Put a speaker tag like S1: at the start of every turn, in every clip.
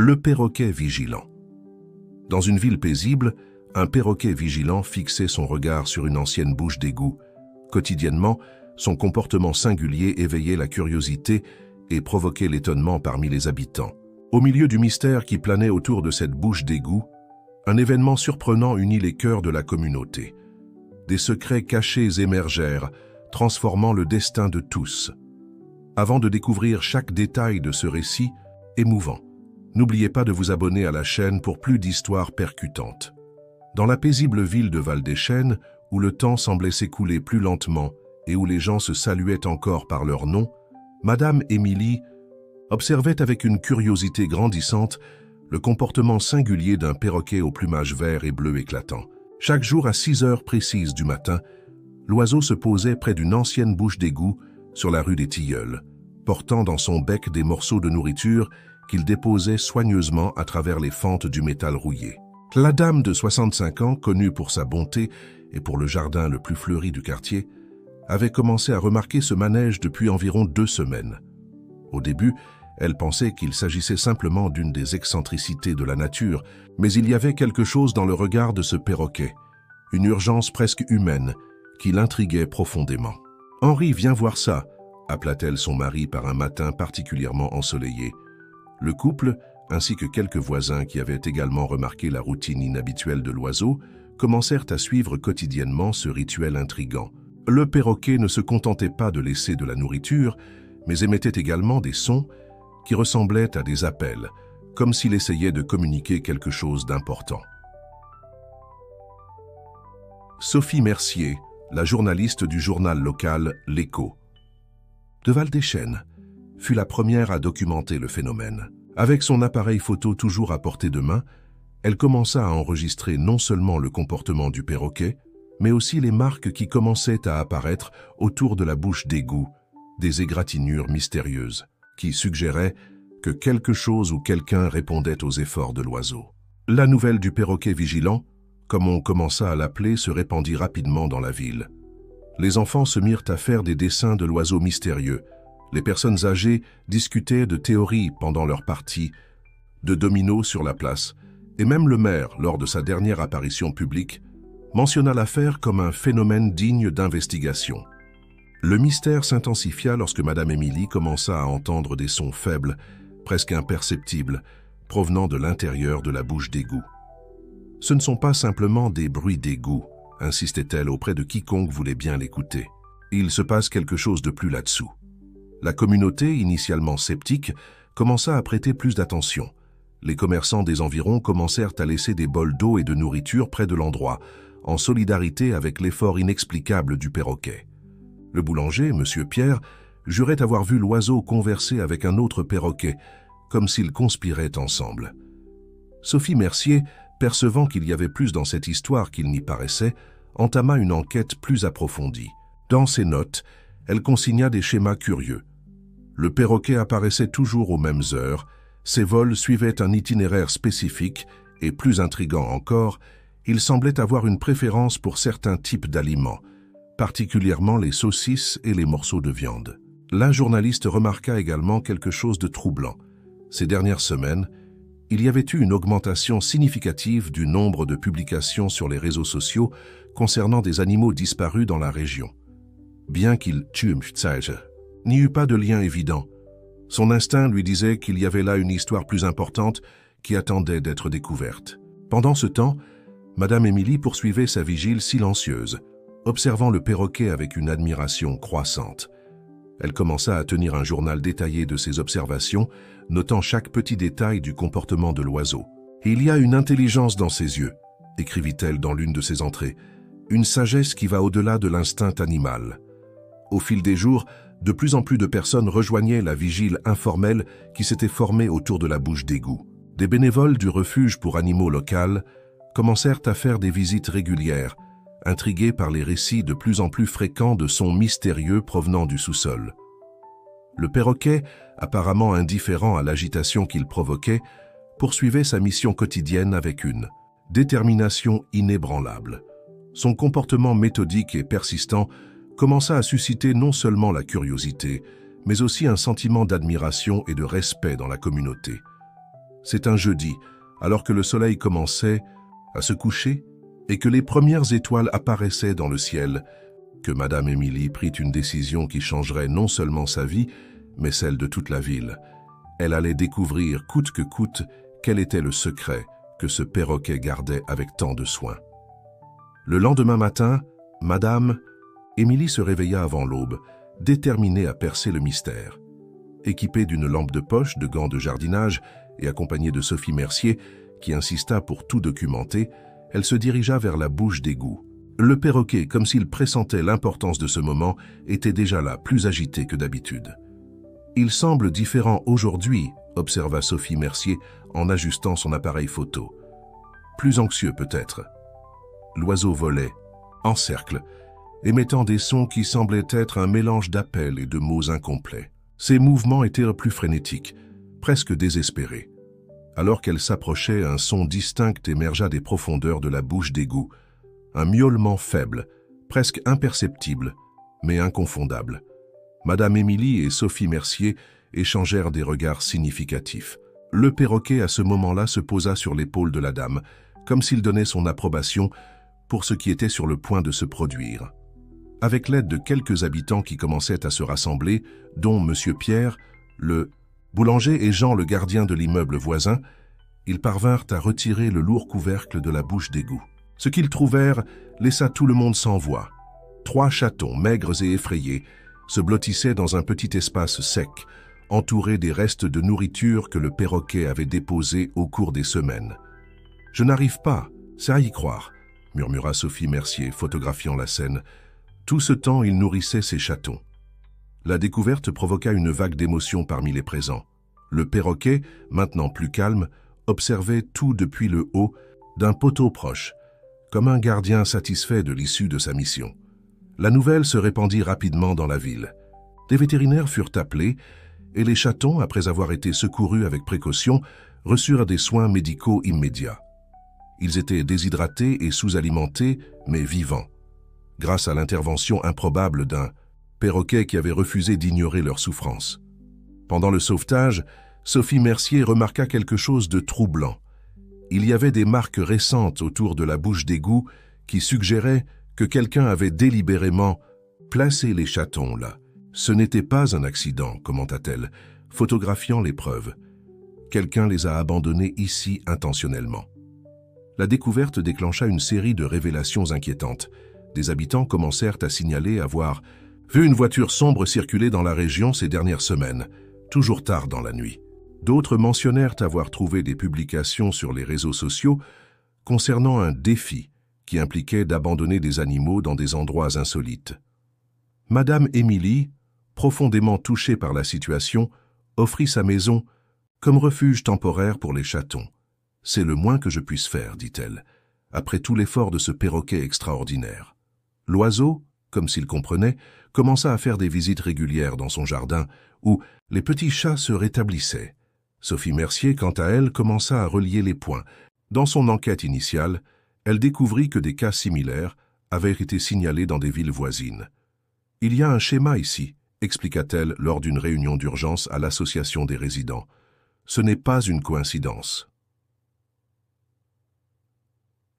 S1: Le perroquet vigilant. Dans une ville paisible, un perroquet vigilant fixait son regard sur une ancienne bouche d'égout. Quotidiennement, son comportement singulier éveillait la curiosité et provoquait l'étonnement parmi les habitants. Au milieu du mystère qui planait autour de cette bouche d'égout, un événement surprenant unit les cœurs de la communauté. Des secrets cachés émergèrent, transformant le destin de tous. Avant de découvrir chaque détail de ce récit émouvant, n'oubliez pas de vous abonner à la chaîne pour plus d'histoires percutantes. Dans la paisible ville de Val-des-Chênes, où le temps semblait s'écouler plus lentement et où les gens se saluaient encore par leur nom, Madame Émilie observait avec une curiosité grandissante le comportement singulier d'un perroquet au plumage vert et bleu éclatant. Chaque jour à 6 heures précises du matin, l'oiseau se posait près d'une ancienne bouche d'égout sur la rue des Tilleuls, portant dans son bec des morceaux de nourriture qu'il déposait soigneusement à travers les fentes du métal rouillé. La dame de 65 ans, connue pour sa bonté et pour le jardin le plus fleuri du quartier, avait commencé à remarquer ce manège depuis environ 2 semaines. Au début, elle pensait qu'il s'agissait simplement d'une des excentricités de la nature, mais il y avait quelque chose dans le regard de ce perroquet, une urgence presque humaine, qui l'intriguait profondément. « Henri, viens voir ça !» appela-t-elle son mari par un matin particulièrement ensoleillé. Le couple, ainsi que quelques voisins qui avaient également remarqué la routine inhabituelle de l'oiseau, commencèrent à suivre quotidiennement ce rituel intrigant. Le perroquet ne se contentait pas de laisser de la nourriture, mais émettait également des sons qui ressemblaient à des appels, comme s'il essayait de communiquer quelque chose d'important. Sophie Mercier, la journaliste du journal local L'Écho de Val-des-Chênes, fut la première à documenter le phénomène. Avec son appareil photo toujours à portée de main, elle commença à enregistrer non seulement le comportement du perroquet, mais aussi les marques qui commençaient à apparaître autour de la bouche d'égout, des égratignures mystérieuses, qui suggéraient que quelque chose ou quelqu'un répondait aux efforts de l'oiseau. La nouvelle du perroquet vigilant, comme on commença à l'appeler, se répandit rapidement dans la ville. Les enfants se mirent à faire des dessins de l'oiseau mystérieux. Les personnes âgées discutaient de théories pendant leur partie, de dominos sur la place, et même le maire, lors de sa dernière apparition publique, mentionna l'affaire comme un phénomène digne d'investigation. Le mystère s'intensifia lorsque Madame Émilie commença à entendre des sons faibles, presque imperceptibles, provenant de l'intérieur de la bouche d'égout. « Ce ne sont pas simplement des bruits d'égout », insistait-elle auprès de quiconque voulait bien l'écouter. « Il se passe quelque chose de plus là-dessous. » La communauté, initialement sceptique, commença à prêter plus d'attention. Les commerçants des environs commencèrent à laisser des bols d'eau et de nourriture près de l'endroit, en solidarité avec l'effort inexplicable du perroquet. Le boulanger, M. Pierre, jurait avoir vu l'oiseau converser avec un autre perroquet, comme s'ils conspiraient ensemble. Sophie Mercier, percevant qu'il y avait plus dans cette histoire qu'il n'y paraissait, entama une enquête plus approfondie. Dans ses notes, elle consigna des schémas curieux. Le perroquet apparaissait toujours aux mêmes heures, ses vols suivaient un itinéraire spécifique et, plus intrigant encore, il semblait avoir une préférence pour certains types d'aliments, particulièrement les saucisses et les morceaux de viande. La journaliste remarqua également quelque chose de troublant. Ces dernières semaines, il y avait eu une augmentation significative du nombre de publications sur les réseaux sociaux concernant des animaux disparus dans la région. Bien qu'il n'y eût pas de lien évident, son instinct lui disait qu'il y avait là une histoire plus importante qui attendait d'être découverte. Pendant ce temps, Madame Émilie poursuivait sa vigile silencieuse, observant le perroquet avec une admiration croissante. Elle commença à tenir un journal détaillé de ses observations, notant chaque petit détail du comportement de l'oiseau. « Il y a une intelligence dans ses yeux », écrivit-elle dans l'une de ses entrées, « une sagesse qui va au-delà de l'instinct animal. » Au fil des jours, de plus en plus de personnes rejoignaient la vigile informelle qui s'était formée autour de la bouche d'égout. Des bénévoles du refuge pour animaux local commencèrent à faire des visites régulières, intrigués par les récits de plus en plus fréquents de sons mystérieux provenant du sous-sol. Le perroquet, apparemment indifférent à l'agitation qu'il provoquait, poursuivait sa mission quotidienne avec une détermination inébranlable. Son comportement méthodique et persistant commença à susciter non seulement la curiosité, mais aussi un sentiment d'admiration et de respect dans la communauté. C'est un jeudi, alors que le soleil commençait à se coucher et que les premières étoiles apparaissaient dans le ciel, que Madame Émilie prit une décision qui changerait non seulement sa vie, mais celle de toute la ville. Elle allait découvrir, coûte que coûte, quel était le secret que ce perroquet gardait avec tant de soin. Le lendemain matin, Madame Émilie se réveilla avant l'aube, déterminée à percer le mystère. Équipée d'une lampe de poche, de gants de jardinage et accompagnée de Sophie Mercier, qui insista pour tout documenter, elle se dirigea vers la bouche d'égout. Le perroquet, comme s'il pressentait l'importance de ce moment, était déjà là, plus agité que d'habitude. « Il semble différent aujourd'hui », observa Sophie Mercier en ajustant son appareil photo. « Plus anxieux peut-être. » L'oiseau volait, en cercle, émettant des sons qui semblaient être un mélange d'appels et de mots incomplets. Ses mouvements étaient plus frénétiques, presque désespérés. Alors qu'elle s'approchait, un son distinct émergea des profondeurs de la bouche d'égout. Un miaulement faible, presque imperceptible, mais inconfondable. Madame Émilie et Sophie Mercier échangèrent des regards significatifs. Le perroquet, à ce moment-là, se posa sur l'épaule de la dame, comme s'il donnait son approbation pour ce qui était sur le point de se produire. Avec l'aide de quelques habitants qui commençaient à se rassembler, dont M. Pierre, le boulanger et Jean, le gardien de l'immeuble voisin, ils parvinrent à retirer le lourd couvercle de la bouche d'égout. Ce qu'ils trouvèrent laissa tout le monde sans voix. 3 chatons, maigres et effrayés, se blottissaient dans un petit espace sec, entourés des restes de nourriture que le perroquet avait déposés au cours des semaines. « Je n'arrive pas, c'est à y croire », murmura Sophie Mercier, photographiant la scène. Tout ce temps, il nourrissait ses chatons. La découverte provoqua une vague d'émotion parmi les présents. Le perroquet, maintenant plus calme, observait tout depuis le haut d'un poteau proche, comme un gardien satisfait de l'issue de sa mission. La nouvelle se répandit rapidement dans la ville. Des vétérinaires furent appelés et les chatons, après avoir été secourus avec précaution, reçurent des soins médicaux immédiats. Ils étaient déshydratés et sous-alimentés, mais vivants, grâce à l'intervention improbable d'un perroquet qui avait refusé d'ignorer leur souffrance. Pendant le sauvetage, Sophie Mercier remarqua quelque chose de troublant. Il y avait des marques récentes autour de la bouche d'égout qui suggéraient que quelqu'un avait délibérément placé les chatons là. Ce n'était pas un accident, commenta-t-elle, photographiant les preuves. Quelqu'un les a abandonnés ici intentionnellement. La découverte déclencha une série de révélations inquiétantes. Des habitants commencèrent à signaler avoir vu une voiture sombre circuler dans la région ces dernières semaines, toujours tard dans la nuit. D'autres mentionnèrent avoir trouvé des publications sur les réseaux sociaux concernant un défi qui impliquait d'abandonner des animaux dans des endroits insolites. Madame Émilie, profondément touchée par la situation, offrit sa maison comme refuge temporaire pour les chatons. « C'est le moins que je puisse faire, dit-elle, après tout l'effort de ce perroquet extraordinaire. » L'oiseau, comme s'il comprenait, commença à faire des visites régulières dans son jardin, où les petits chats se rétablissaient. Sophie Mercier, quant à elle, commença à relier les points. Dans son enquête initiale, elle découvrit que des cas similaires avaient été signalés dans des villes voisines. « Il y a un schéma ici », expliqua-t-elle lors d'une réunion d'urgence à l'association des résidents. « Ce n'est pas une coïncidence. »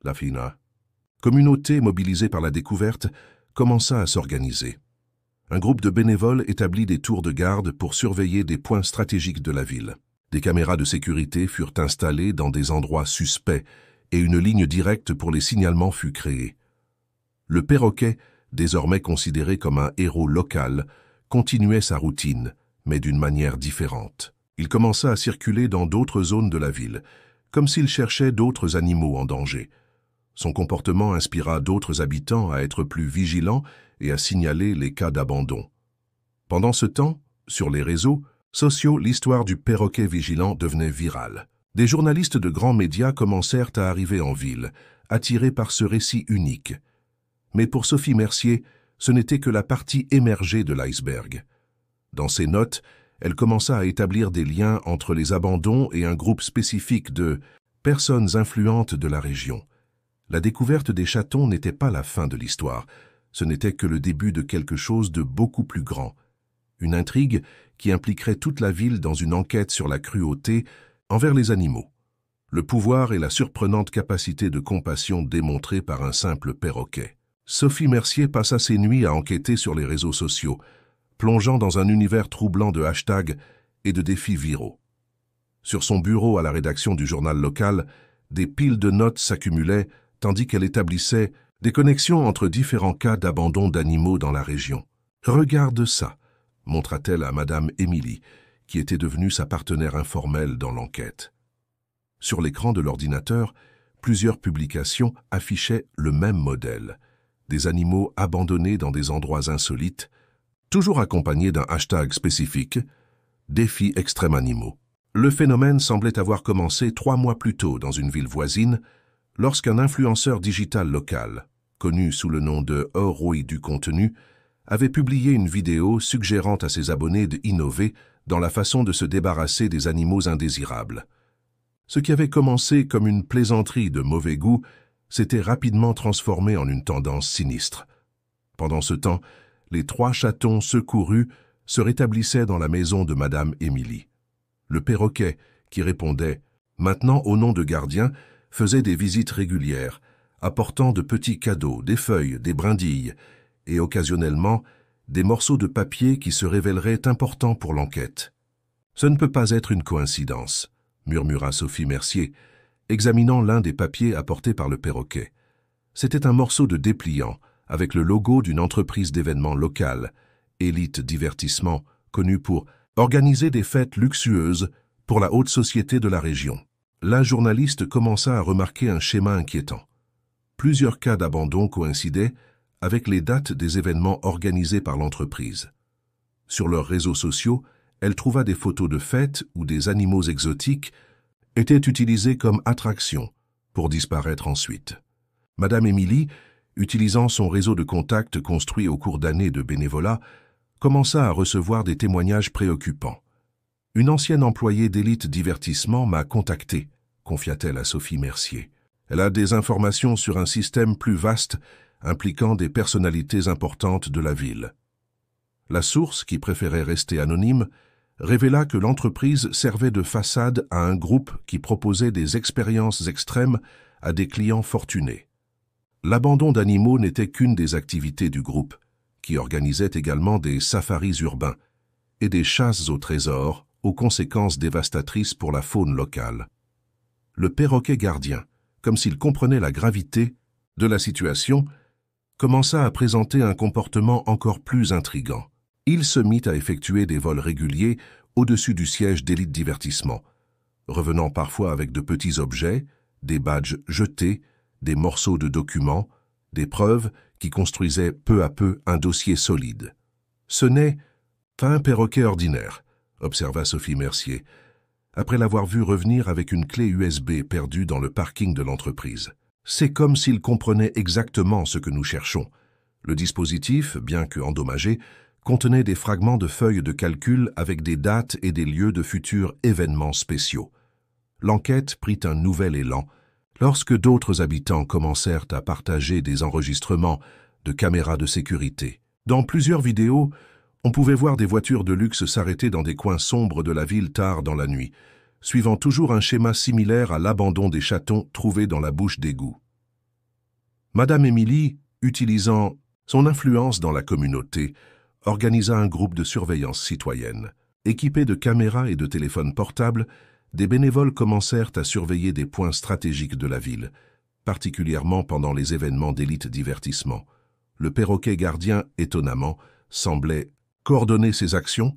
S1: La FINA, communauté mobilisée par la découverte, commença à s'organiser. Un groupe de bénévoles établit des tours de garde pour surveiller des points stratégiques de la ville. Des caméras de sécurité furent installées dans des endroits suspects et une ligne directe pour les signalements fut créée. Le perroquet, désormais considéré comme un héros local, continuait sa routine, mais d'une manière différente. Il commença à circuler dans d'autres zones de la ville, comme s'il cherchait d'autres animaux en danger. Son comportement inspira d'autres habitants à être plus vigilants et à signaler les cas d'abandon. Pendant ce temps, sur les réseaux sociaux, l'histoire du perroquet vigilant devenait virale. Des journalistes de grands médias commencèrent à arriver en ville, attirés par ce récit unique. Mais pour Sophie Mercier, ce n'était que la partie émergée de l'iceberg. Dans ses notes, elle commença à établir des liens entre les abandons et un groupe spécifique de personnes influentes de la région. La découverte des chatons n'était pas la fin de l'histoire, ce n'était que le début de quelque chose de beaucoup plus grand. Une intrigue qui impliquerait toute la ville dans une enquête sur la cruauté envers les animaux. Le pouvoir et la surprenante capacité de compassion démontrée par un simple perroquet. Sophie Mercier passa ses nuits à enquêter sur les réseaux sociaux, plongeant dans un univers troublant de hashtags et de défis viraux. Sur son bureau à la rédaction du journal local, des piles de notes s'accumulaient tandis qu'elle établissait des connexions entre différents cas d'abandon d'animaux dans la région. « Regarde ça », montra-t-elle à Madame Émilie, qui était devenue sa partenaire informelle dans l'enquête. Sur l'écran de l'ordinateur, plusieurs publications affichaient le même modèle. Des animaux abandonnés dans des endroits insolites, toujours accompagnés d'un hashtag spécifique, « Défi extrême animaux ». Le phénomène semblait avoir commencé 3 mois plus tôt dans une ville voisine, lorsqu'un influenceur digital local, connu sous le nom de Roi du contenu, avait publié une vidéo suggérant à ses abonnés d'innover dans la façon de se débarrasser des animaux indésirables. Ce qui avait commencé comme une plaisanterie de mauvais goût s'était rapidement transformé en une tendance sinistre. Pendant ce temps, les 3 chatons secourus se rétablissaient dans la maison de Madame Émilie. Le perroquet, qui répondait « maintenant au nom de gardien », faisait des visites régulières, apportant de petits cadeaux, des feuilles, des brindilles, et occasionnellement des morceaux de papier qui se révéleraient importants pour l'enquête. « Ce ne peut pas être une coïncidence », murmura Sophie Mercier, examinant l'un des papiers apportés par le perroquet. C'était un morceau de dépliant avec le logo d'une entreprise d'événements locale, Élite Divertissement, connue pour organiser des fêtes luxueuses pour la haute société de la région. La journaliste commença à remarquer un schéma inquiétant. Plusieurs cas d'abandon coïncidaient avec les dates des événements organisés par l'entreprise. Sur leurs réseaux sociaux, elle trouva des photos de fêtes où des animaux exotiques étaient utilisés comme attractions pour disparaître ensuite. Madame Émilie, utilisant son réseau de contacts construit au cours d'années de bénévolat, commença à recevoir des témoignages préoccupants. « Une ancienne employée d'Élite Divertissement m'a contacté », confia-t-elle à Sophie Mercier. Elle a des informations sur un système plus vaste impliquant des personnalités importantes de la ville. La source, qui préférait rester anonyme, révéla que l'entreprise servait de façade à un groupe qui proposait des expériences extrêmes à des clients fortunés. L'abandon d'animaux n'était qu'une des activités du groupe, qui organisait également des safaris urbains et des chasses au trésor aux conséquences dévastatrices pour la faune locale. Le perroquet gardien, comme s'il comprenait la gravité de la situation, commença à présenter un comportement encore plus intrigant. Il se mit à effectuer des vols réguliers au-dessus du siège d'Élite Divertissement, revenant parfois avec de petits objets, des badges jetés, des morceaux de documents, des preuves qui construisaient peu à peu un dossier solide. « Ce n'est pas un perroquet ordinaire », observa Sophie Mercier, après l'avoir vu revenir avec une clé USB perdue dans le parking de l'entreprise. « C'est comme s'il comprenait exactement ce que nous cherchons. Le dispositif, bien que endommagé, contenait des fragments de feuilles de calcul avec des dates et des lieux de futurs événements spéciaux. L'enquête prit un nouvel élan lorsque d'autres habitants commencèrent à partager des enregistrements de caméras de sécurité. Dans plusieurs vidéos, on pouvait voir des voitures de luxe s'arrêter dans des coins sombres de la ville tard dans la nuit, suivant toujours un schéma similaire à l'abandon des chatons trouvés dans la bouche d'égout. Madame Émilie, utilisant son influence dans la communauté, organisa un groupe de surveillance citoyenne. Équipés de caméras et de téléphones portables, des bénévoles commencèrent à surveiller des points stratégiques de la ville, particulièrement pendant les événements d'Élite Divertissement. Le perroquet gardien, étonnamment, semblait coordonner ses actions,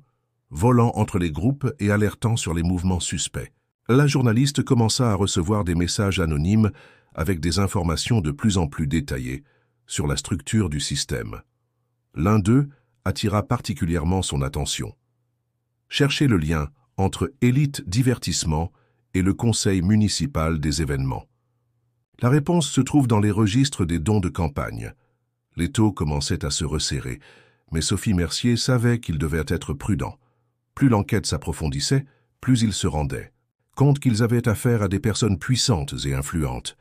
S1: volant entre les groupes et alertant sur les mouvements suspects. La journaliste commença à recevoir des messages anonymes avec des informations de plus en plus détaillées sur la structure du système. L'un d'eux attira particulièrement son attention. Cherchez le lien entre Élite Divertissement et le conseil municipal des événements. La réponse se trouve dans les registres des dons de campagne. L'étau commençait à se resserrer, mais Sophie Mercier savait qu'il devait être prudent. Plus l'enquête s'approfondissait, plus il se rendait compte qu'ils avaient affaire à des personnes puissantes et influentes.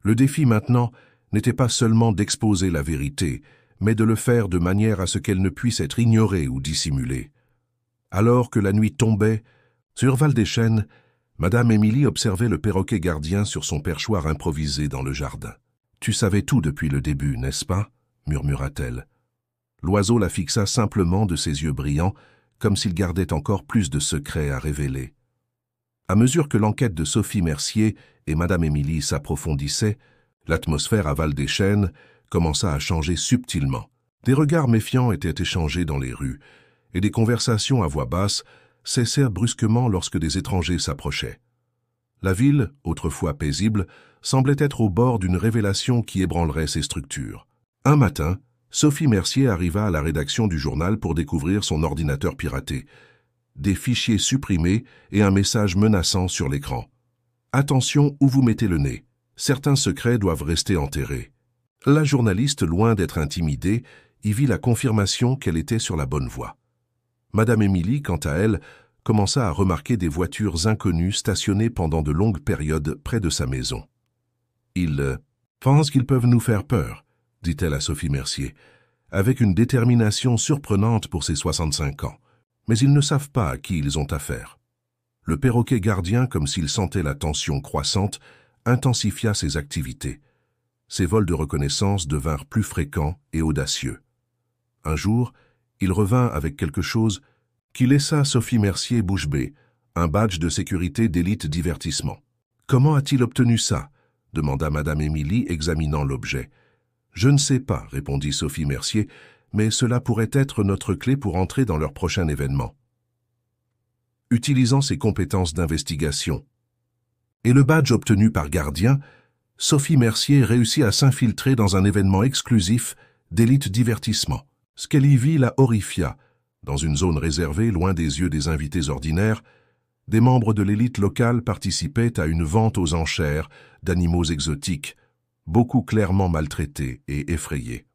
S1: Le défi maintenant n'était pas seulement d'exposer la vérité, mais de le faire de manière à ce qu'elle ne puisse être ignorée ou dissimulée. Alors que la nuit tombait, sur Val-des-Chênes, Madame Émilie observait le perroquet gardien sur son perchoir improvisé dans le jardin. « Tu savais tout depuis le début, n'est-ce pas ?» murmura-t-elle. L'oiseau la fixa simplement de ses yeux brillants, comme s'il gardait encore plus de secrets à révéler. À mesure que l'enquête de Sophie Mercier et Madame Émilie s'approfondissait, l'atmosphère à Val-des-Chênes commença à changer subtilement. Des regards méfiants étaient échangés dans les rues, et des conversations à voix basse cessèrent brusquement lorsque des étrangers s'approchaient. La ville, autrefois paisible, semblait être au bord d'une révélation qui ébranlerait ses structures. Un matin, Sophie Mercier arriva à la rédaction du journal pour découvrir son ordinateur piraté. Des fichiers supprimés et un message menaçant sur l'écran. « Attention où vous mettez le nez. Certains secrets doivent rester enterrés. » La journaliste, loin d'être intimidée, y vit la confirmation qu'elle était sur la bonne voie. Madame Émilie, quant à elle, commença à remarquer des voitures inconnues stationnées pendant de longues périodes près de sa maison. « Ils pensent qu'ils peuvent nous faire peur », dit-elle à Sophie Mercier, avec une détermination surprenante pour ses 65 ans. Mais ils ne savent pas à qui ils ont affaire. Le perroquet gardien, comme s'il sentait la tension croissante, intensifia ses activités. Ses vols de reconnaissance devinrent plus fréquents et audacieux. Un jour, il revint avec quelque chose qui laissa Sophie Mercier bouche bée, un badge de sécurité d'élite divertissement. « Comment a-t-il obtenu ça ?» demanda Madame Émilie, examinant l'objet. « Je ne sais pas, » répondit Sophie Mercier, « mais cela pourrait être notre clé pour entrer dans leur prochain événement. » Utilisant ses compétences d'investigation et le badge obtenu par Gardien, Sophie Mercier réussit à s'infiltrer dans un événement exclusif d'élite divertissement. Ce qu'elle y vit la horrifia. Dans une zone réservée, loin des yeux des invités ordinaires, des membres de l'élite locale participaient à une vente aux enchères d'animaux exotiques, beaucoup clairement maltraités et effrayés.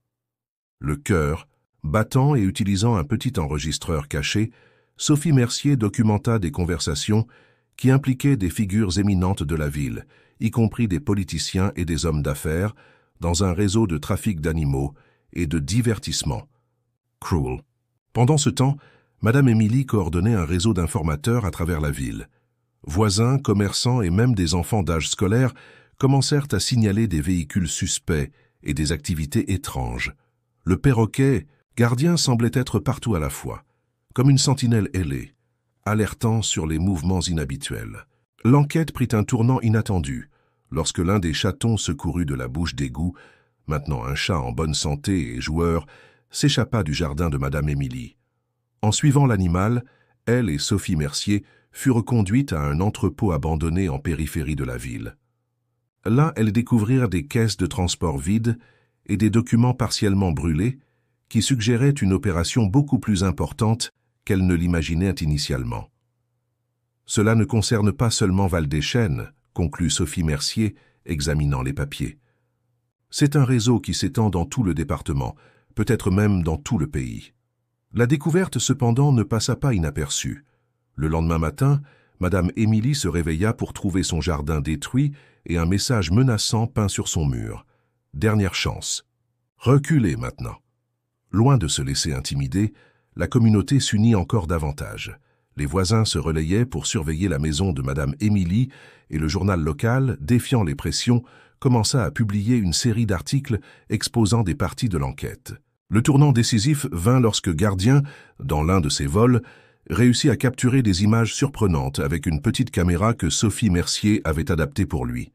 S1: Le cœur, battant et utilisant un petit enregistreur caché, Sophie Mercier documenta des conversations qui impliquaient des figures éminentes de la ville, y compris des politiciens et des hommes d'affaires, dans un réseau de trafic d'animaux et de divertissement. Cruel. Pendant ce temps, Madame Émilie coordonnait un réseau d'informateurs à travers la ville. Voisins, commerçants et même des enfants d'âge scolaire commencèrent à signaler des véhicules suspects et des activités étranges. Le perroquet gardien semblait être partout à la fois, comme une sentinelle ailée, alertant sur les mouvements inhabituels. L'enquête prit un tournant inattendu lorsque l'un des chatons secourus de la bouche d'égout, maintenant un chat en bonne santé et joueur, s'échappa du jardin de Madame Émilie. En suivant l'animal, elle et Sophie Mercier furent conduites à un entrepôt abandonné en périphérie de la ville. Là, elles découvrirent des caisses de transport vides et des documents partiellement brûlés qui suggéraient une opération beaucoup plus importante qu'elles ne l'imaginaient initialement. Cela ne concerne pas seulement Val-des-Chênes, conclut Sophie Mercier, examinant les papiers. C'est un réseau qui s'étend dans tout le département, peut-être même dans tout le pays. La découverte, cependant, ne passa pas inaperçue. Le lendemain matin, Madame Émilie se réveilla pour trouver son jardin détruit et un message menaçant peint sur son mur. Dernière chance. Reculez maintenant. Loin de se laisser intimider, la communauté s'unit encore davantage. Les voisins se relayaient pour surveiller la maison de Madame Émilie et le journal local, défiant les pressions, commença à publier une série d'articles exposant des parties de l'enquête. Le tournant décisif vint lorsque Gardien, dans l'un de ses vols, réussit à capturer des images surprenantes avec une petite caméra que Sophie Mercier avait adaptée pour lui.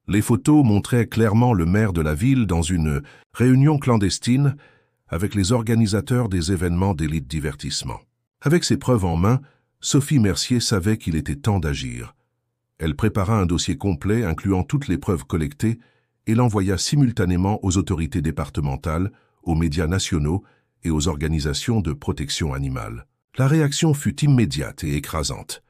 S1: Les photos montraient clairement le maire de la ville dans une réunion clandestine avec les organisateurs des événements d'élite divertissement. Avec ces preuves en main, Sophie Mercier savait qu'il était temps d'agir. Elle prépara un dossier complet incluant toutes les preuves collectées et l'envoya simultanément aux autorités départementales, aux médias nationaux et aux organisations de protection animale. La réaction fut immédiate et écrasante.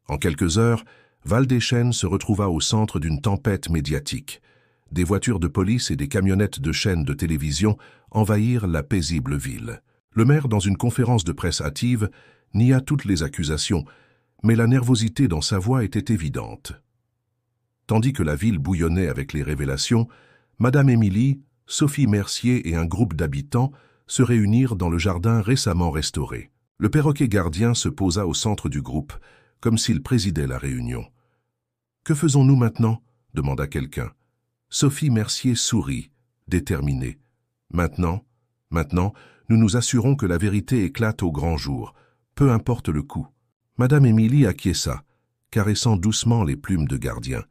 S1: En quelques heures, Val-des-Chênes se retrouva au centre d'une tempête médiatique. Des voitures de police et des camionnettes de chaînes de télévision envahirent la paisible ville. Le maire, dans une conférence de presse hâtive, nia toutes les accusations, mais la nervosité dans sa voix était évidente. Tandis que la ville bouillonnait avec les révélations, Madame Émilie, Sophie Mercier et un groupe d'habitants se réunirent dans le jardin récemment restauré. Le perroquet gardien se posa au centre du groupe, comme s'il présidait la réunion. Que faisons-nous maintenant? Demanda quelqu'un. Sophie Mercier sourit, déterminée. Maintenant, nous nous assurons que la vérité éclate au grand jour, peu importe le coût. Madame Émilie acquiesça, caressant doucement les plumes de Gardien,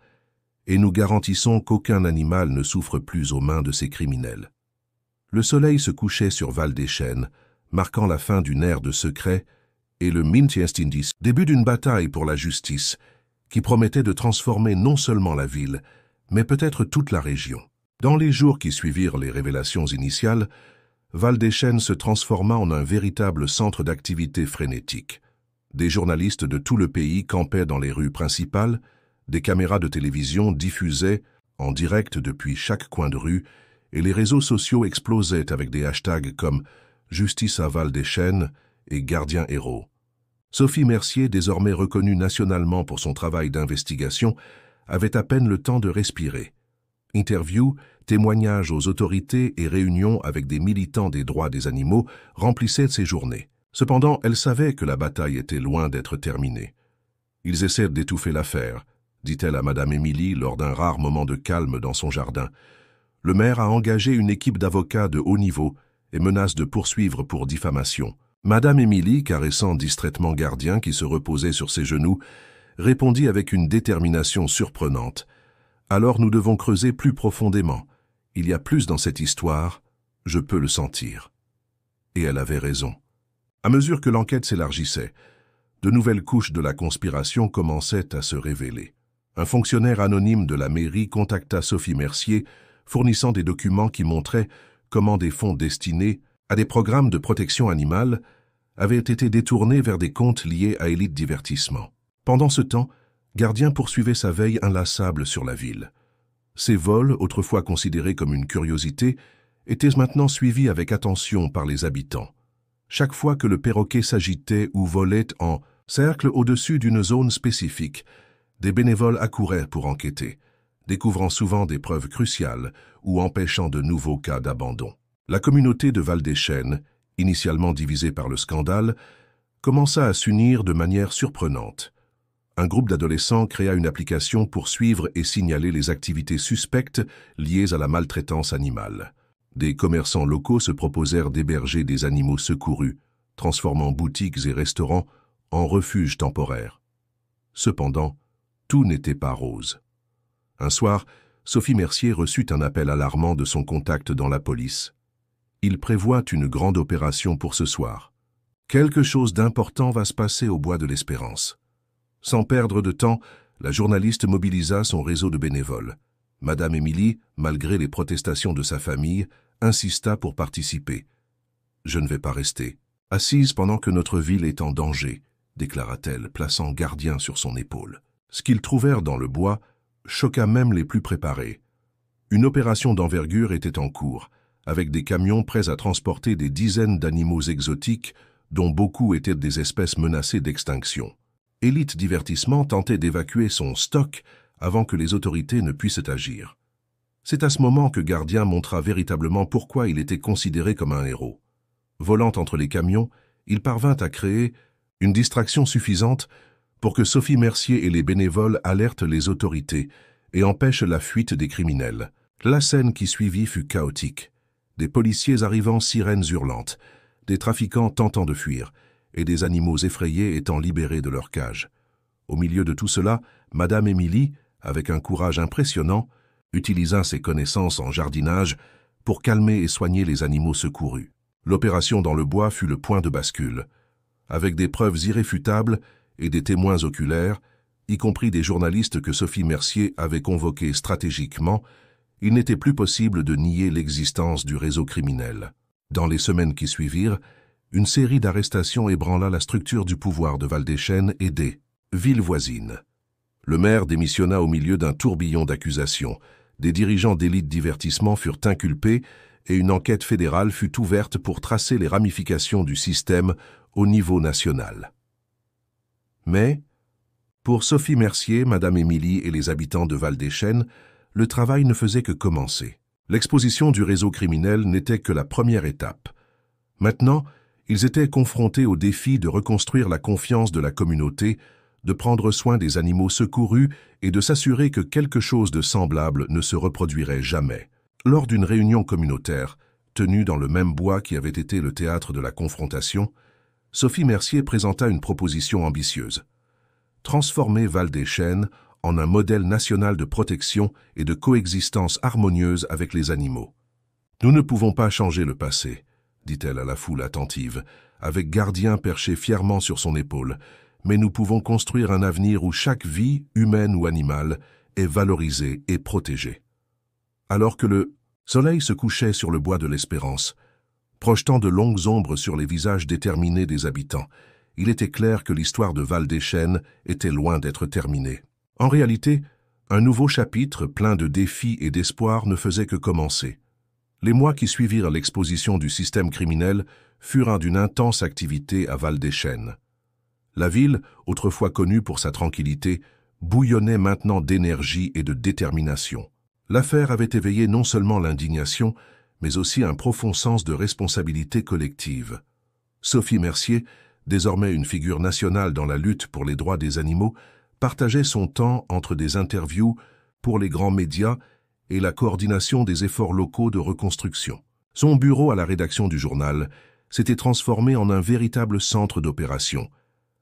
S1: et nous garantissons qu'aucun animal ne souffre plus aux mains de ces criminels. Le soleil se couchait sur Val-des-Chênes, marquant la fin d'une ère de secret et le Mintiestindis, début d'une bataille pour la justice, qui promettait de transformer non seulement la ville, mais peut-être toute la région. Dans les jours qui suivirent les révélations initiales, Val-des-Chênes se transforma en un véritable centre d'activité frénétique. Des journalistes de tout le pays campaient dans les rues principales, des caméras de télévision diffusaient en direct depuis chaque coin de rue, et les réseaux sociaux explosaient avec des hashtags comme « Justice à Val-des-Chênes » et « Gardien héros ». Sophie Mercier, désormais reconnue nationalement pour son travail d'investigation, avait à peine le temps de respirer. Interviews, témoignages aux autorités et réunions avec des militants des droits des animaux remplissaient ses journées. Cependant, elle savait que la bataille était loin d'être terminée. « Ils essaient d'étouffer l'affaire », dit-elle à Madame Émilie lors d'un rare moment de calme dans son jardin. Le maire a engagé une équipe d'avocats de haut niveau et menace de poursuivre pour diffamation. Madame Émilie, caressant distraitement Gardien qui se reposait sur ses genoux, répondit avec une détermination surprenante. « Alors nous devons creuser plus profondément. Il y a plus dans cette histoire, je peux le sentir. » Et elle avait raison. À mesure que l'enquête s'élargissait, de nouvelles couches de la conspiration commençaient à se révéler. Un fonctionnaire anonyme de la mairie contacta Sophie Mercier, fournissant des documents qui montraient comment des fonds destinés à des programmes de protection animale avaient été détournés vers des comptes liés à Élite Divertissement. Pendant ce temps, Gardien poursuivait sa veille inlassable sur la ville. Ces vols, autrefois considérés comme une curiosité, étaient maintenant suivis avec attention par les habitants. Chaque fois que le perroquet s'agitait ou volait en cercle au-dessus d'une zone spécifique, des bénévoles accouraient pour enquêter, découvrant souvent des preuves cruciales ou empêchant de nouveaux cas d'abandon. La communauté de Val-des-Chênes, initialement divisée par le scandale, commença à s'unir de manière surprenante. Un groupe d'adolescents créa une application pour suivre et signaler les activités suspectes liées à la maltraitance animale. Des commerçants locaux se proposèrent d'héberger des animaux secourus, transformant boutiques et restaurants en refuges temporaires. Cependant, tout n'était pas rose. Un soir, Sophie Mercier reçut un appel alarmant de son contact dans la police. Il prévoit une grande opération pour ce soir. Quelque chose d'important va se passer au bois de l'Espérance. Sans perdre de temps, la journaliste mobilisa son réseau de bénévoles. Madame Émilie, malgré les protestations de sa famille, insista pour participer. « Je ne vais pas rester. Assise pendant que notre ville est en danger, » déclara-t-elle, plaçant Gardien sur son épaule. Ce qu'ils trouvèrent dans le bois choqua même les plus préparés. Une opération d'envergure était en cours, avec des camions prêts à transporter des dizaines d'animaux exotiques, dont beaucoup étaient des espèces menacées d'extinction. Élite Divertissement tentait d'évacuer son stock avant que les autorités ne puissent agir. C'est à ce moment que Gardien montra véritablement pourquoi il était considéré comme un héros. Volant entre les camions, il parvint à créer une distraction suffisante pour que Sophie Mercier et les bénévoles alertent les autorités et empêchent la fuite des criminels. La scène qui suivit fut chaotique. Des policiers arrivant sirènes hurlantes, des trafiquants tentant de fuir, et des animaux effrayés étant libérés de leur cage. Au milieu de tout cela, Madame Émilie, avec un courage impressionnant, utilisa ses connaissances en jardinage pour calmer et soigner les animaux secourus. L'opération dans le bois fut le point de bascule. Avec des preuves irréfutables et des témoins oculaires, y compris des journalistes que Sophie Mercier avait convoqués stratégiquement, il n'était plus possible de nier l'existence du réseau criminel. Dans les semaines qui suivirent, une série d'arrestations ébranla la structure du pouvoir de Val-des-Chênes et des villes voisines. Le maire démissionna au milieu d'un tourbillon d'accusations. Des dirigeants d'Élite Divertissement furent inculpés et une enquête fédérale fut ouverte pour tracer les ramifications du système au niveau national. Mais, pour Sophie Mercier, Madame Émilie et les habitants de Val-des-Chênes, le travail ne faisait que commencer. L'exposition du réseau criminel n'était que la première étape. Maintenant, ils étaient confrontés au défi de reconstruire la confiance de la communauté de prendre soin des animaux secourus et de s'assurer que quelque chose de semblable ne se reproduirait jamais. Lors d'une réunion communautaire, tenue dans le même bois qui avait été le théâtre de la confrontation, Sophie Mercier présenta une proposition ambitieuse. Transformer Val-des-Chênes en un modèle national de protection et de coexistence harmonieuse avec les animaux. « Nous ne pouvons pas changer le passé », dit-elle à la foule attentive, avec Gardien perché fièrement sur son épaule, mais nous pouvons construire un avenir où chaque vie, humaine ou animale, est valorisée et protégée. Alors que le soleil se couchait sur le bois de l'Espérance, projetant de longues ombres sur les visages déterminés des habitants, il était clair que l'histoire de Val-des-Chênes était loin d'être terminée. En réalité, un nouveau chapitre plein de défis et d'espoir ne faisait que commencer. Les mois qui suivirent l'exposition du système criminel furent d'une intense activité à Val-des-Chênes. La ville, autrefois connue pour sa tranquillité, bouillonnait maintenant d'énergie et de détermination. L'affaire avait éveillé non seulement l'indignation, mais aussi un profond sens de responsabilité collective. Sophie Mercier, désormais une figure nationale dans la lutte pour les droits des animaux, partageait son temps entre des interviews pour les grands médias et la coordination des efforts locaux de reconstruction. Son bureau à la rédaction du journal s'était transformé en un véritable centre d'opération,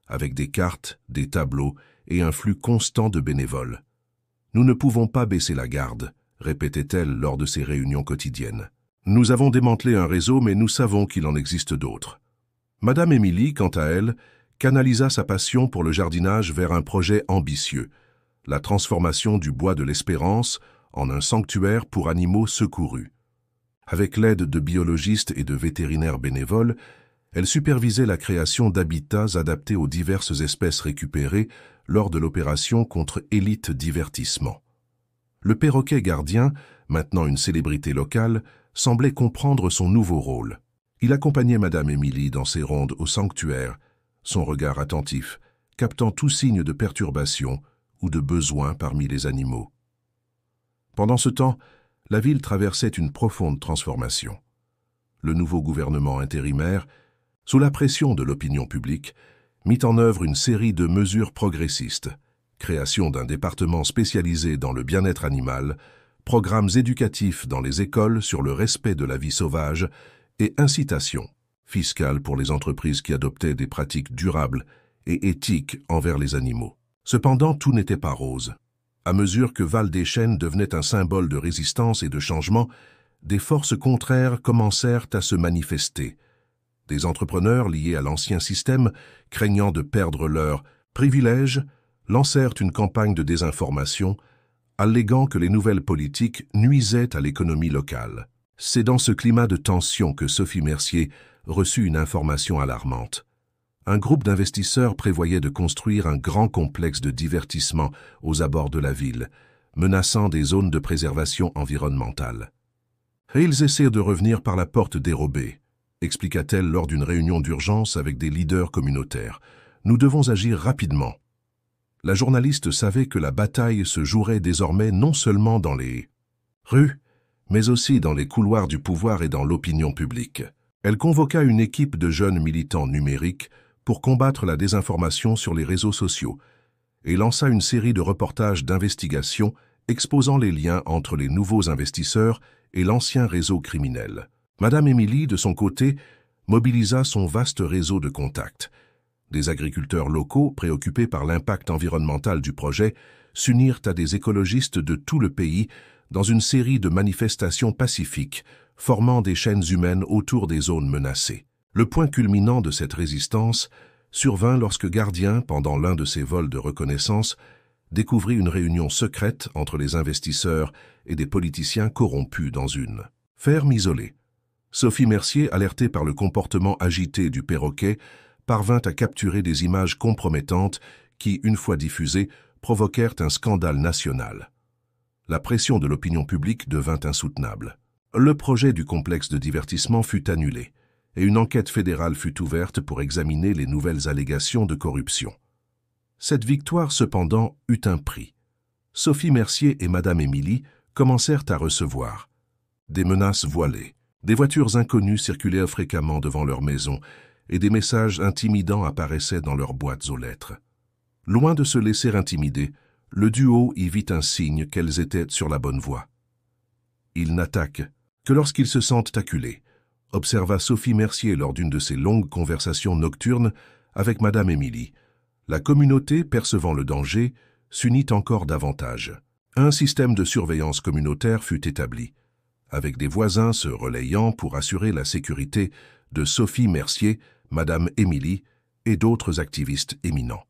S1: avec des cartes, des tableaux et un flux constant de bénévoles. « Nous ne pouvons pas baisser la garde », répétait-elle lors de ses réunions quotidiennes. « Nous avons démantelé un réseau, mais nous savons qu'il en existe d'autres. » Madame Émilie, quant à elle, canalisa sa passion pour le jardinage vers un projet ambitieux, la transformation du bois de l'Espérance en un sanctuaire pour animaux secourus. Avec l'aide de biologistes et de vétérinaires bénévoles, elle supervisait la création d'habitats adaptés aux diverses espèces récupérées lors de l'opération contre Élite Divertissement. Le perroquet Gardien, maintenant une célébrité locale, semblait comprendre son nouveau rôle. Il accompagnait Madame Émilie dans ses rondes au sanctuaire, son regard attentif, captant tout signe de perturbation ou de besoin parmi les animaux. Pendant ce temps, la ville traversait une profonde transformation. Le nouveau gouvernement intérimaire, sous la pression de l'opinion publique, mit en œuvre une série de mesures progressistes, création d'un département spécialisé dans le bien-être animal, programmes éducatifs dans les écoles sur le respect de la vie sauvage et incitation fiscale pour les entreprises qui adoptaient des pratiques durables et éthiques envers les animaux. Cependant, tout n'était pas rose. À mesure que Val-des-Chênes devenait un symbole de résistance et de changement, des forces contraires commencèrent à se manifester. Des entrepreneurs liés à l'ancien système, craignant de perdre leurs privilèges, lancèrent une campagne de désinformation, alléguant que les nouvelles politiques nuisaient à l'économie locale. C'est dans ce climat de tension que Sophie Mercier reçut une information alarmante. Un groupe d'investisseurs prévoyait de construire un grand complexe de divertissement aux abords de la ville, menaçant des zones de préservation environnementale. « Et ils essaient de revenir par la porte dérobée », expliqua-t-elle lors d'une réunion d'urgence avec des leaders communautaires. « Nous devons agir rapidement. » La journaliste savait que la bataille se jouerait désormais non seulement dans les rues, mais aussi dans les couloirs du pouvoir et dans l'opinion publique. Elle convoqua une équipe de jeunes militants numériques pour combattre la désinformation sur les réseaux sociaux et lança une série de reportages d'investigation exposant les liens entre les nouveaux investisseurs et l'ancien réseau criminel. Madame Émilie, de son côté, mobilisa son vaste réseau de contacts. Des agriculteurs locaux, préoccupés par l'impact environnemental du projet, s'unirent à des écologistes de tout le pays dans une série de manifestations pacifiques, formant des chaînes humaines autour des zones menacées. Le point culminant de cette résistance survint lorsque Gardien, pendant l'un de ses vols de reconnaissance, découvrit une réunion secrète entre les investisseurs et des politiciens corrompus dans une ferme isolée. Sophie Mercier, alertée par le comportement agité du perroquet, parvint à capturer des images compromettantes qui, une fois diffusées, provoquèrent un scandale national. La pression de l'opinion publique devint insoutenable. Le projet du complexe de divertissement fut annulé et une enquête fédérale fut ouverte pour examiner les nouvelles allégations de corruption. Cette victoire, cependant, eut un prix. Sophie Mercier et Madame Émilie commencèrent à recevoir des menaces voilées. Des voitures inconnues circulaient fréquemment devant leur maison et des messages intimidants apparaissaient dans leurs boîtes aux lettres. Loin de se laisser intimider, le duo y vit un signe qu'elles étaient sur la bonne voie. Ils n'attaquent que lorsqu'ils se sentent acculés, observa Sophie Mercier lors d'une de ses longues conversations nocturnes avec Madame Émilie. La communauté, percevant le danger, s'unit encore davantage. Un système de surveillance communautaire fut établi, avec des voisins se relayant pour assurer la sécurité de Sophie Mercier, Madame Émilie et d'autres activistes éminents.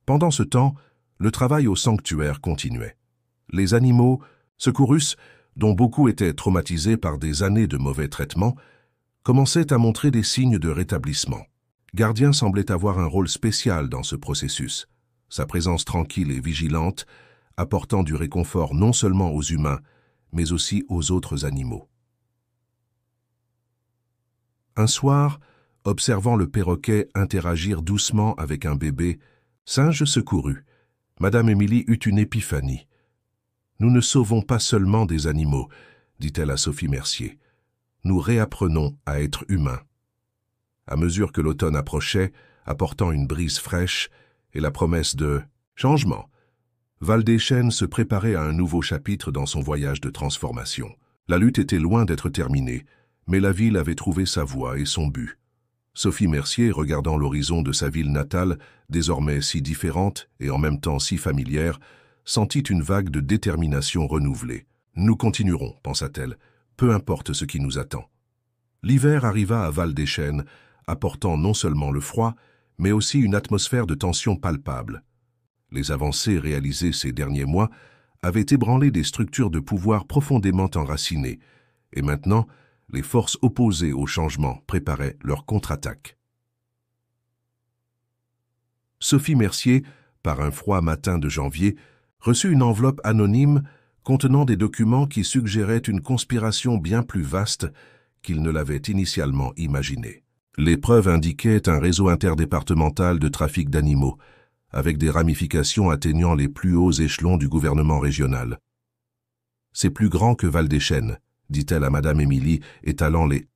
S1: Pendant ce temps, le travail au sanctuaire continuait. Les animaux secourus, dont beaucoup étaient traumatisés par des années de mauvais traitements, commençaient à montrer des signes de rétablissement. Gardien semblait avoir un rôle spécial dans ce processus, sa présence tranquille et vigilante, apportant du réconfort non seulement aux humains, mais aussi aux autres animaux. Un soir, observant le perroquet interagir doucement avec un bébé, singe secouru, Madame Émilie eut une épiphanie. « Nous ne sauvons pas seulement des animaux, dit-elle à Sophie Mercier. Nous réapprenons à être humains. » À mesure que l'automne approchait, apportant une brise fraîche et la promesse de changement, Val-des-Chênes se préparait à un nouveau chapitre dans son voyage de transformation. La lutte était loin d'être terminée, mais la ville avait trouvé sa voie et son but. Sophie Mercier, regardant l'horizon de sa ville natale, désormais si différente et en même temps si familière, sentit une vague de détermination renouvelée. « Nous continuerons, pensa-t-elle, peu importe ce qui nous attend. » L'hiver arriva à Val-des-Chênes, apportant non seulement le froid, mais aussi une atmosphère de tension palpable. Les avancées réalisées ces derniers mois avaient ébranlé des structures de pouvoir profondément enracinées, et maintenant, les forces opposées au changement préparaient leur contre-attaque. Sophie Mercier, par un froid matin de janvier, reçut une enveloppe anonyme contenant des documents qui suggéraient une conspiration bien plus vaste qu'il ne l'avait initialement imaginée. Les preuves indiquaient un réseau interdépartemental de trafic d'animaux, avec des ramifications atteignant les plus hauts échelons du gouvernement régional. « C'est plus grand que Val-des-Chênes, » dit-elle à Madame Émilie, étalant les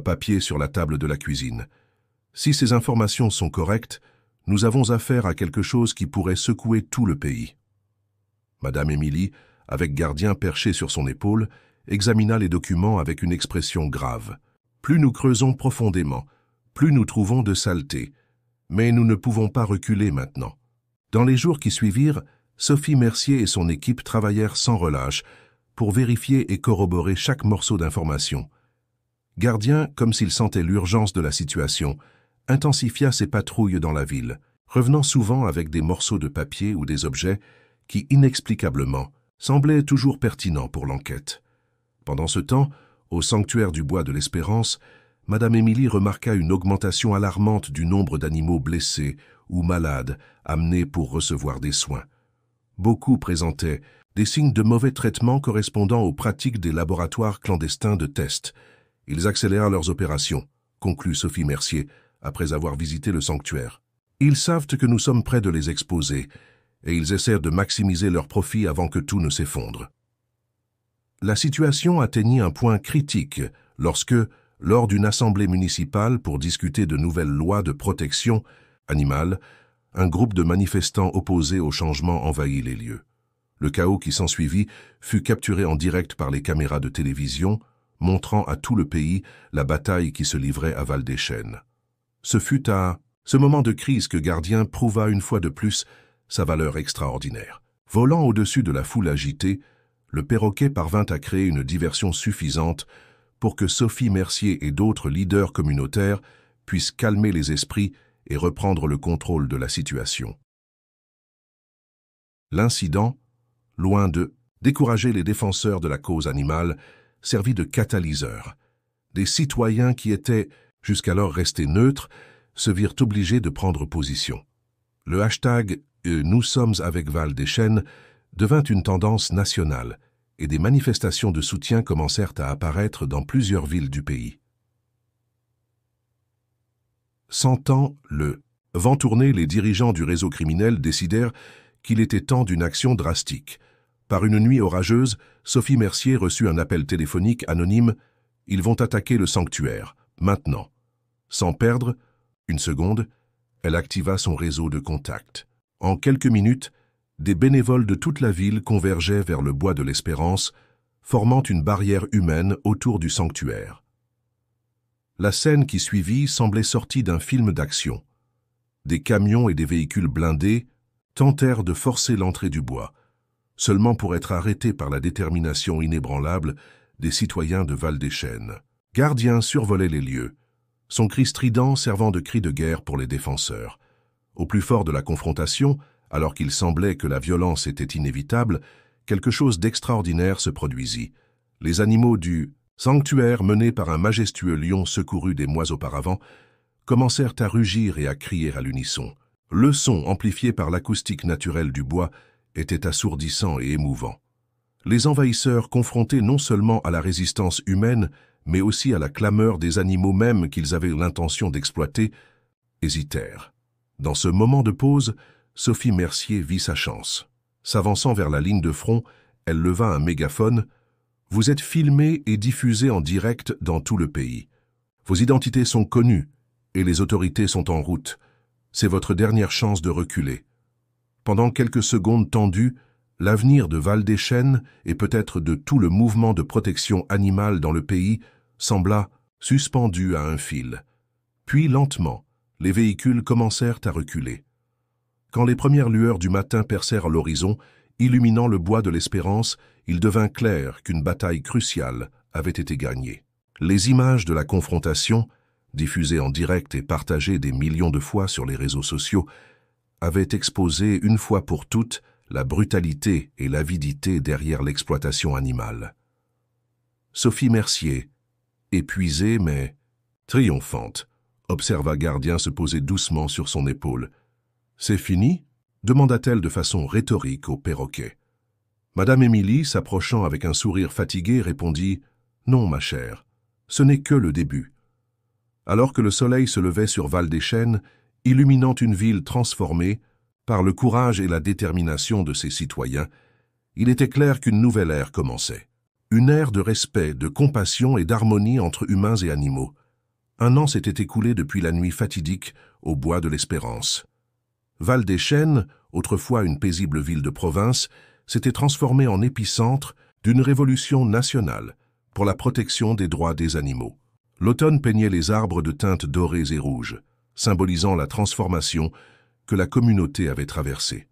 S1: papiers sur la table de la cuisine. « Si ces informations sont correctes, nous avons affaire à quelque chose qui pourrait secouer tout le pays. » Madame Émilie, avec Gardien perché sur son épaule, examina les documents avec une expression grave. « Plus nous creusons profondément, plus nous trouvons de saleté. Mais nous ne pouvons pas reculer maintenant. » Dans les jours qui suivirent, Sophie Mercier et son équipe travaillèrent sans relâche pour vérifier et corroborer chaque morceau d'information. Gardien, comme s'il sentait l'urgence de la situation, intensifia ses patrouilles dans la ville, revenant souvent avec des morceaux de papier ou des objets qui, inexplicablement, semblaient toujours pertinents pour l'enquête. Pendant ce temps, au sanctuaire du Bois de l'Espérance, Madame Émilie remarqua une augmentation alarmante du nombre d'animaux blessés ou malades amenés pour recevoir des soins. Beaucoup présentaient des signes de mauvais traitement correspondant aux pratiques des laboratoires clandestins de tests. Ils accélèrent leurs opérations, conclut Sophie Mercier, après avoir visité le sanctuaire. Ils savent que nous sommes près de les exposer, et ils essaient de maximiser leurs profits avant que tout ne s'effondre. La situation atteignit un point critique lorsque, lors d'une assemblée municipale pour discuter de nouvelles lois de protection animale, un groupe de manifestants opposés au changement envahit les lieux. Le chaos qui s'ensuivit fut capturé en direct par les caméras de télévision, montrant à tout le pays la bataille qui se livrait à Val-des-Chênes. Ce fut à ce moment de crise que Gardien prouva une fois de plus sa valeur extraordinaire. Volant au-dessus de la foule agitée, le perroquet parvint à créer une diversion suffisante pour que Sophie Mercier et d'autres leaders communautaires puissent calmer les esprits et reprendre le contrôle de la situation. L'incident, loin de décourager les défenseurs de la cause animale, servit de catalyseur. Des citoyens qui étaient jusqu'alors restés neutres se virent obligés de prendre position. Le hashtag « Nous sommes avec Val-des-Chênes » devint une tendance nationale et des manifestations de soutien commencèrent à apparaître dans plusieurs villes du pays. Sentant le vent tourner, les dirigeants du réseau criminel décidèrent qu'il était temps d'une action drastique. Par une nuit orageuse, Sophie Mercier reçut un appel téléphonique anonyme « Ils vont attaquer le sanctuaire, maintenant ». Sans perdre une seconde, elle activa son réseau de contacts. En quelques minutes, des bénévoles de toute la ville convergeaient vers le bois de l'Espérance, formant une barrière humaine autour du sanctuaire. La scène qui suivit semblait sortie d'un film d'action. Des camions et des véhicules blindés tentèrent de forcer l'entrée du bois, seulement pour être arrêtés par la détermination inébranlable des citoyens de Val-des-Chênes. Gardien survolait les lieux, son cri strident servant de cri de guerre pour les défenseurs. Au plus fort de la confrontation, alors qu'il semblait que la violence était inévitable, quelque chose d'extraordinaire se produisit. Les animaux du sanctuaire, menés par un majestueux lion secouru des mois auparavant, commencèrent à rugir et à crier à l'unisson. Le son, amplifié par l'acoustique naturelle du bois, était assourdissant et émouvant. Les envahisseurs, confrontés non seulement à la résistance humaine, mais aussi à la clameur des animaux mêmes qu'ils avaient l'intention d'exploiter, hésitèrent. Dans ce moment de pause, Sophie Mercier vit sa chance. S'avançant vers la ligne de front, elle leva un mégaphone. « Vous êtes filmés et diffusés en direct dans tout le pays. Vos identités sont connues et les autorités sont en route. C'est votre dernière chance de reculer. » Pendant quelques secondes tendues, l'avenir de Val-des-Chênes et peut-être de tout le mouvement de protection animale dans le pays sembla suspendu à un fil. Puis, lentement, les véhicules commencèrent à reculer. Quand les premières lueurs du matin percèrent l'horizon, illuminant le bois de l'Espérance, il devint clair qu'une bataille cruciale avait été gagnée. Les images de la confrontation, diffusées en direct et partagées des millions de fois sur les réseaux sociaux, avaient exposé une fois pour toutes la brutalité et l'avidité derrière l'exploitation animale. Sophie Mercier, épuisée mais triomphante, observa Gardien se poser doucement sur son épaule. « C'est fini ?» demanda-t-elle de façon rhétorique au perroquet. Madame Émilie, s'approchant avec un sourire fatigué, répondit « Non, ma chère, ce n'est que le début. » Alors que le soleil se levait sur Val-des-Chênes, illuminant une ville transformée par le courage et la détermination de ses citoyens, il était clair qu'une nouvelle ère commençait. Une ère de respect, de compassion et d'harmonie entre humains et animaux. Un an s'était écoulé depuis la nuit fatidique au bois de l'Espérance. Val-des-Chênes, autrefois une paisible ville de province, s'était transformée en épicentre d'une révolution nationale pour la protection des droits des animaux. L'automne peignait les arbres de teintes dorées et rouges, symbolisant la transformation que la communauté avait traversée.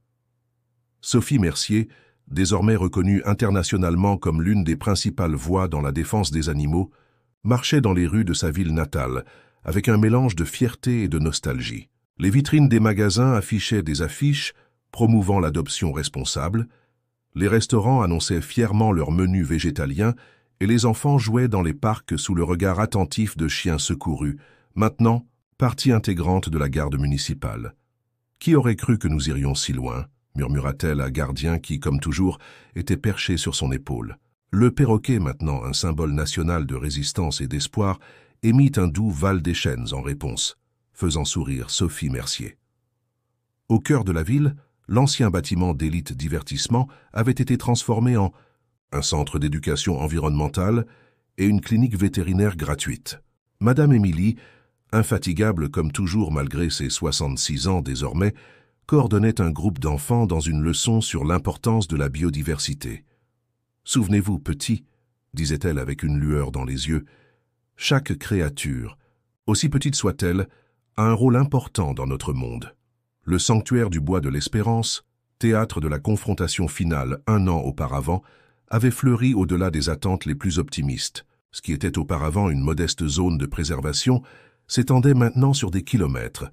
S1: Sophie Mercier, désormais reconnue internationalement comme l'une des principales voix dans la défense des animaux, marchait dans les rues de sa ville natale avec un mélange de fierté et de nostalgie. Les vitrines des magasins affichaient des affiches promouvant l'adoption responsable, les restaurants annonçaient fièrement leurs menus végétaliens et les enfants jouaient dans les parcs sous le regard attentif de chiens secourus, maintenant partie intégrante de la garde municipale. « Qui aurait cru que nous irions si loin ?» murmura-t-elle à Gardien qui, comme toujours, était perché sur son épaule. Le perroquet, maintenant un symbole national de résistance et d'espoir, émit un doux Val-des-Chênes en réponse, faisant sourire Sophie Mercier. Au cœur de la ville, l'ancien bâtiment d'élite divertissement avait été transformé en un centre d'éducation environnementale et une clinique vétérinaire gratuite. Madame Émilie, infatigable comme toujours malgré ses 66 ans désormais, coordonnait un groupe d'enfants dans une leçon sur l'importance de la biodiversité. « Souvenez-vous, petit, » disait-elle avec une lueur dans les yeux, « chaque créature, aussi petite soit-elle, a un rôle important dans notre monde. » Le sanctuaire du bois de l'Espérance, théâtre de la confrontation finale un an auparavant, avait fleuri au-delà des attentes les plus optimistes. Ce qui était auparavant une modeste zone de préservation s'étendait maintenant sur des kilomètres,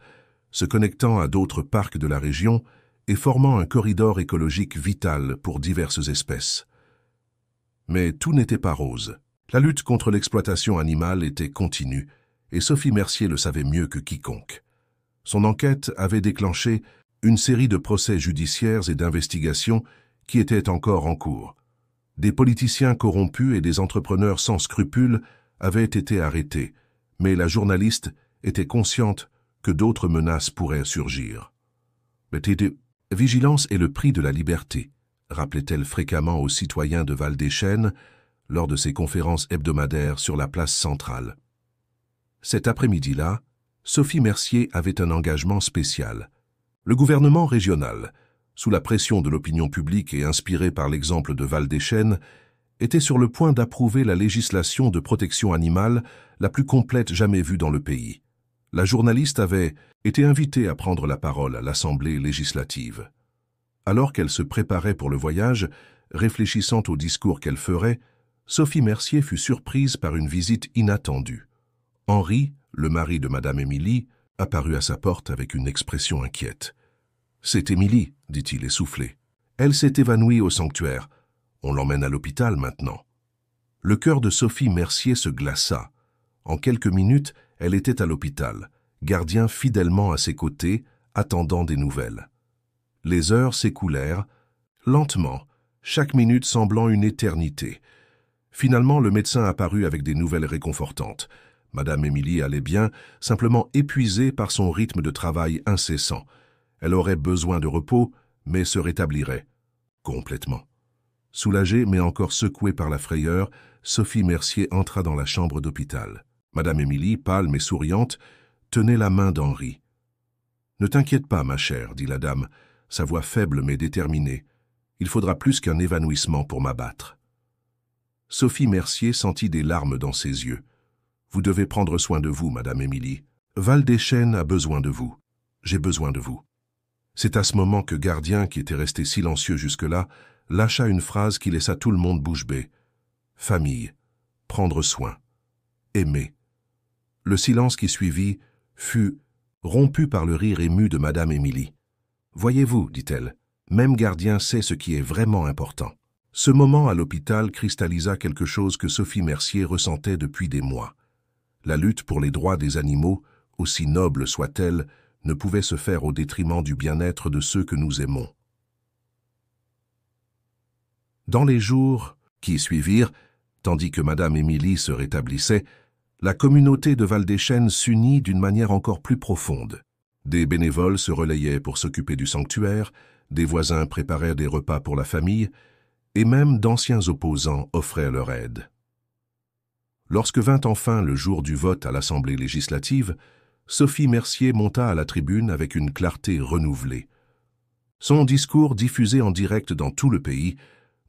S1: se connectant à d'autres parcs de la région et formant un corridor écologique vital pour diverses espèces. Mais tout n'était pas rose. La lutte contre l'exploitation animale était continue, et Sophie Mercier le savait mieux que quiconque. Son enquête avait déclenché une série de procès judiciaires et d'investigations qui étaient encore en cours. Des politiciens corrompus et des entrepreneurs sans scrupules avaient été arrêtés, mais la journaliste était consciente que d'autres menaces pourraient surgir. « Vigilance est le prix de la liberté », rappelait-elle fréquemment aux citoyens de Val-des-Chênes lors de ses conférences hebdomadaires sur la place centrale. Cet après-midi-là, Sophie Mercier avait un engagement spécial. Le gouvernement régional, sous la pression de l'opinion publique et inspiré par l'exemple de Val-des-Chênes, était sur le point d'approuver la législation de protection animale la plus complète jamais vue dans le pays. La journaliste avait été invitée à prendre la parole à l'Assemblée législative. Alors qu'elle se préparait pour le voyage, réfléchissant au discours qu'elle ferait, Sophie Mercier fut surprise par une visite inattendue. Henri, le mari de Madame Émilie, apparut à sa porte avec une expression inquiète. « C'est Émilie, dit-il essoufflé. Elle s'est évanouie au sanctuaire. On l'emmène à l'hôpital maintenant. » Le cœur de Sophie Mercier se glaça. En quelques minutes, elle était à l'hôpital, gardien fidèlement à ses côtés, attendant des nouvelles. Les heures s'écoulèrent, lentement, chaque minute semblant une éternité. Finalement, le médecin apparut avec des nouvelles réconfortantes. Madame Émilie allait bien, simplement épuisée par son rythme de travail incessant. Elle aurait besoin de repos, mais se rétablirait complètement. Soulagée, mais encore secouée par la frayeur, Sophie Mercier entra dans la chambre d'hôpital. Madame Émilie, pâle mais souriante, tenait la main d'Henri. « Ne t'inquiète pas, ma chère, dit la dame, sa voix faible mais déterminée. Il faudra plus qu'un évanouissement pour m'abattre. » Sophie Mercier sentit des larmes dans ses yeux. « Vous devez prendre soin de vous, Madame Émilie. Val-des-Chênes a besoin de vous. J'ai besoin de vous. » C'est à ce moment que Gardien, qui était resté silencieux jusque-là, lâcha une phrase qui laissa tout le monde bouche bée. « Famille, prendre soin, aimer. » Le silence qui suivit fut rompu par le rire ému de Madame Émilie. « Voyez-vous, dit-elle, même Gardien sait ce qui est vraiment important. » Ce moment à l'hôpital cristallisa quelque chose que Sophie Mercier ressentait depuis des mois. La lutte pour les droits des animaux, aussi noble soit-elle, ne pouvait se faire au détriment du bien-être de ceux que nous aimons. Dans les jours qui suivirent, tandis que Madame Émilie se rétablissait, la communauté de Val-des-Chênes s'unit d'une manière encore plus profonde. Des bénévoles se relayaient pour s'occuper du sanctuaire, des voisins préparaient des repas pour la famille, et même d'anciens opposants offraient leur aide. Lorsque vint enfin le jour du vote à l'Assemblée législative, Sophie Mercier monta à la tribune avec une clarté renouvelée. Son discours, diffusé en direct dans tout le pays,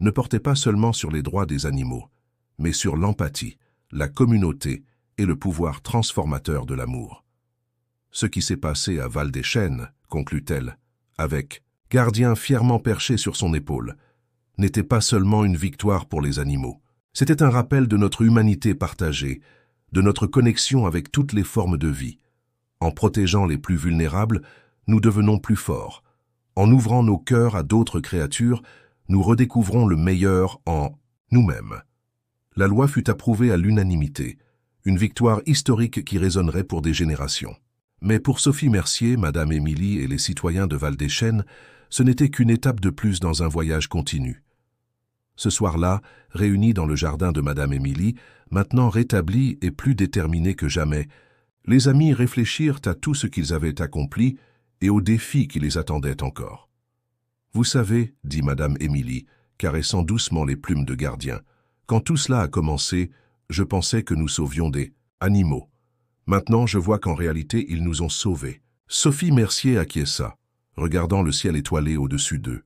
S1: ne portait pas seulement sur les droits des animaux, mais sur l'empathie, la communauté et le pouvoir transformateur de l'amour. Ce qui s'est passé à Val-des-Chênes, conclut-elle, avec « Gardien fièrement perché sur son épaule », n'était pas seulement une victoire pour les animaux. C'était un rappel de notre humanité partagée, de notre connexion avec toutes les formes de vie. En protégeant les plus vulnérables, nous devenons plus forts. En ouvrant nos cœurs à d'autres créatures, nous redécouvrons le meilleur en nous-mêmes. La loi fut approuvée à l'unanimité, une victoire historique qui résonnerait pour des générations. Mais pour Sophie Mercier, Madame Émilie et les citoyens de Val-des-Chênes, ce n'était qu'une étape de plus dans un voyage continu. Ce soir-là, réunis dans le jardin de Madame Émilie, maintenant rétablis et plus déterminés que jamais, les amis réfléchirent à tout ce qu'ils avaient accompli et aux défis qui les attendaient encore. « Vous savez, dit Madame Émilie, caressant doucement les plumes de Gardien, quand tout cela a commencé, je pensais que nous sauvions des animaux. Maintenant, je vois qu'en réalité, ils nous ont sauvés. » Sophie Mercier acquiesça, regardant le ciel étoilé au-dessus d'eux.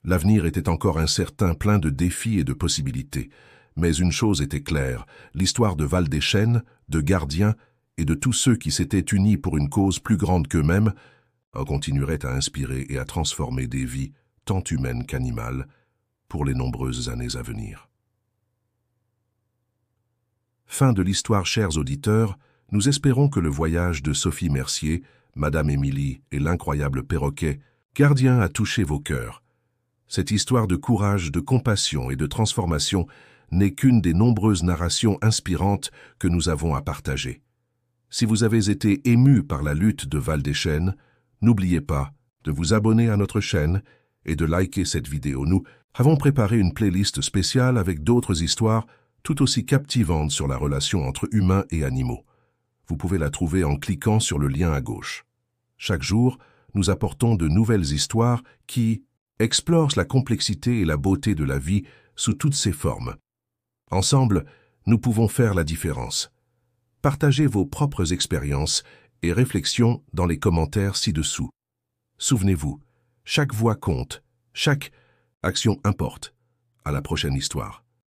S1: L'avenir était encore incertain, plein de défis et de possibilités. Mais une chose était claire, l'histoire de Val-des-Chênes, de Gardien et de tous ceux qui s'étaient unis pour une cause plus grande qu'eux-mêmes continuerait à inspirer et à transformer des vies, tant humaines qu'animales, pour les nombreuses années à venir. Fin de l'histoire, chers auditeurs. Nous espérons que le voyage de Sophie Mercier, Madame Émilie et l'incroyable perroquet Gardien a touché vos cœurs. Cette histoire de courage, de compassion et de transformation n'est qu'une des nombreuses narrations inspirantes que nous avons à partager. Si vous avez été ému par la lutte de Val-des-Chênes, n'oubliez pas de vous abonner à notre chaîne et de liker cette vidéo. Nous avons préparé une playlist spéciale avec d'autres histoires tout aussi captivantes sur la relation entre humains et animaux. Vous pouvez la trouver en cliquant sur le lien à gauche. Chaque jour, nous apportons de nouvelles histoires qui explorent la complexité et la beauté de la vie sous toutes ses formes. Ensemble, nous pouvons faire la différence. Partagez vos propres expériences et réflexions dans les commentaires ci-dessous. Souvenez-vous, chaque voix compte, chaque action importe. À la prochaine histoire.